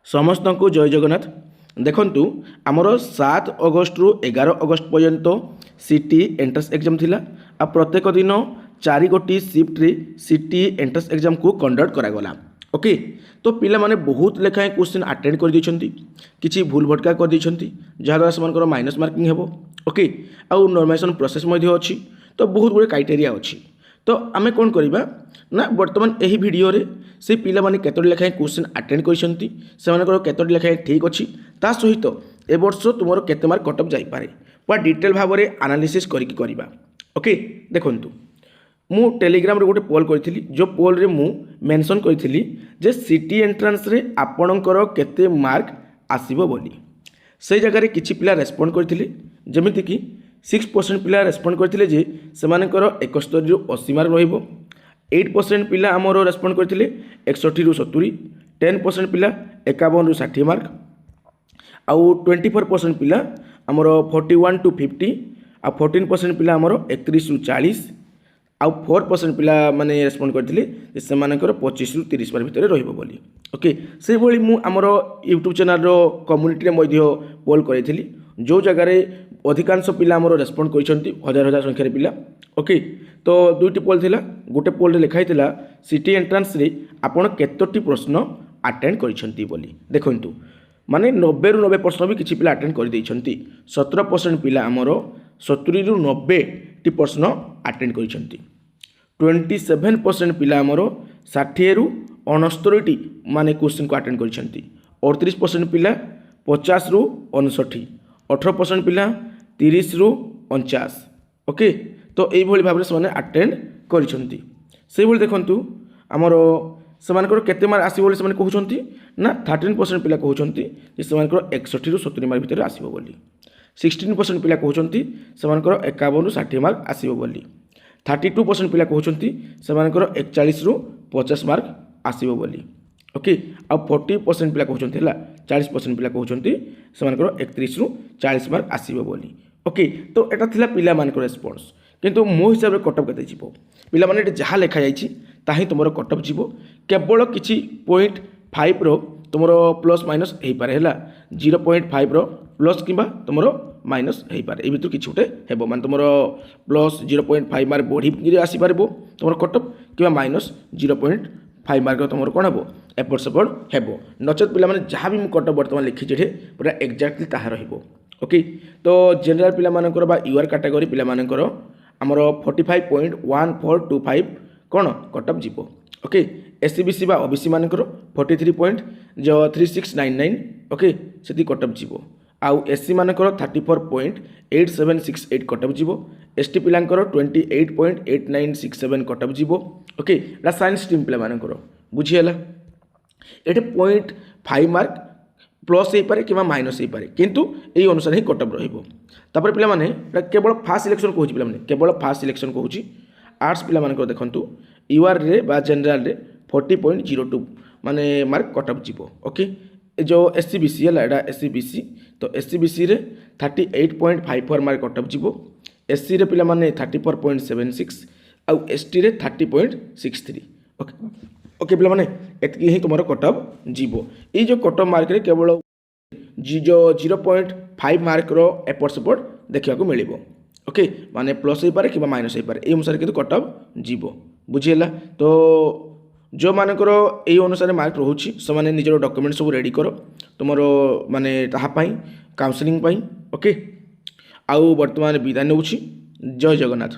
समस्त को जय जगन्नाथ। देखंतु आमर 7 अगस्ट रु 11 अगस्ट पर्यंत सीटी एंट्रेंस एग्जाम थिला। आ प्रत्येक दिन 4 गोटी शिफ्ट रे सीटी एंट्रेंस एग्जाम को कंडक्ट करागला। ओके, तो पिला माने बहुत लेखाएं क्वेश्चन अटेंड कर दिछंती, किछि भूल भटका कर दिछंती, जहाद्वारा सेमानकर माइनस मार्किंग हेबो। ओके, आउ नॉर्मेशन प्रोसेस मध्ये अछि, तो बहुत गुड़े क्राइटेरिया अछि। तो आमे कोन करिबा ना वर्तमान एही वीडियो रे से पिला माने केतोटी लेखाएं क्वेश्चन अटेंड करिसंती, सेमानकर केतोटी लेखाएं ठीक अछि, ता सहित ए वर्ष तुमरो केते मार्क कट ऑफ जाई पारे पूरा डिटेल भाव रे एनालिसिस करिक करिबा। ओके, देखंतु मु टेलीग्राम रे गोटे पोल करथिली, जो पोल रे मु मेंशन करथिली जे सीटी एंट्रेंस रे आपणकर केते मार्क आसीबो बोली। से जगह रे किछि पिला रेस्पोंड करथिले, जेमिति कि 6% पिला रेस्पोंड करथिले जे सेमानकर 71 रु 80 मार्क रहिबो। 8% पिला हमरो रेस्पोंड करथिले 61 रु 70, 10% पिला 51 रु 60 मार्क, आउ 24% पिला हमरो 41 टू 50, आ 14% पिला हमरो 31 रु 40, आउ 4% पिला माने रेस्पोंड करथिले से मानकर 25 रु 30 मार्क भितर रहिबो बोली। ओके, से भली मु हमरो यूट्यूब चैनल रो कम्युनिटी रे मध्य पोल करैथिली, जो जगह रे अधिकांश पिला हमरो रेस्पोंड करिसंती हजार हजार संख्या रे पिला। ओके, तो दुईटी पोल थिला, गोटे पोल रे लिखाई थिला सीटी एंट्रेंस रे आपण केतोटी प्रश्न अटेंड करिसंती बोली। देखंतु माने 90 रु 90% भी किछि पिला अटेंड कर दैछंती। 17% पिला हमरो 70 रु 90 टी प्रश्न अटेंड करिसंती। 27% पिला हमरो 60 रु 69 टी माने क्वेश्चन को अटेंड करिसंती। 38% पिला 50 रु 59, 18% पिला 30 रु 49। ओके, तो एई भली भाबरे से अटेंड करिसंती। से भली देखंतु हमरो सेमानकर केते मार्क आसी बोली सेमाने कहउछंती ना 13% पिला कहउछंती जे सेमानकर 61 रु 70 मार्क भितर आसीबो बोली। 16% पिला कहउछंती सेमानकर 51 रु 60 मार्क आसीबो बोली। 32% पिला कहउछंती सेमानकर 41 रु 50 मार्क आसीबो बोली। ओके, आ 40% पिला कहउछंती हला 40% पिला कहउछंती सेमानकर 31 रु 40 मार्क आसीबो बोली। ओके, तो एटा थिला पिला मानकर रेस्पोंस, किंतु मो हिसाब रे कट ऑफ केते जीवो पिला माने जहाँ लिखा जाइछि ताही तुमरो कट ऑफ जीवो। केवल किछि 0.5 रो तुमरो प्लस माइनस हेई पारे हला, 0.5 रो प्लस किबा तुमरो माइनस हेई पारे, ए भितर किछि उठे हेबो माने तुमरो प्लस 0.5 मार्क बढ़ी गिरे आसी पारबो तुमरो कट ऑफ, किबा माइनस 0.5 मार्क तुमरो कोन हेबो एपट सेपट हेबो। नचेत पिला माने जहाँ भी मु कट ऑफ वर्तमान लिखि जेठे पूरा एक्जेक्टली ताहा रहिबो। ओके, तो जनरल पिला मानकर बा यूआर कैटेगरी पिला मानकर हमरो 45.1425 कोन कट ऑफ जीवो। ओके, एससीबीसी बा ओबीसी मानकर 43.3699 ओके सेति कट ऑफ जीवो। आउ एससी मानकर 34.8768 कट ऑफ जीवो। एसटी पिलांकर 28.8967 कट ऑफ जीवो। ओके, एटा साइंस स्ट्रीम पिला मानकर बुझी हला। एटे 0.5 मार्क प्लस हो पारे कि माइनस हो पारे, किंतु यही अनुसार ही कट ऑफ रहिबो। तापर पिला माने केवल फास्ट सिलेक्शन कहूँ पिला माने केवल फास्ट सिलेक्शन कहूँ। आर्ट्स पिला मानकर देखंतु यूआर रे बा जनरल रे 40.02 माने मार्क कट ऑफ जीवो। ओके, जो एससीबीसी हला एटा एससीबीसी, तो एससीबीसी रे 38.54 मार्क कट ऑफ जीवो। एससी रे पिला माने 34.76, आउ एसटी रे 30.63। ओके ओके पिला माने एतकी ही तुमरो कट ऑफ जीवो। ए जो कट ऑफ मार्क रे केवल जो 0.5 मार्क रो एपट सेपट देखा को मिलिबो। ओके, माने प्लस हो पारे कि माइनस हो पारे, ए अनुसार किंतु कट ऑफ जीवो। बुझिएला, तो जो मानकर ए अनुसार मार्क रोची से माने निजर डॉक्यूमेंट सब रेडी करो तुमरो माने ताहा पई काउंसलिंग पई। ओके, आउ वर्तमान विदाय नेउछि। जय जगन्नाथ।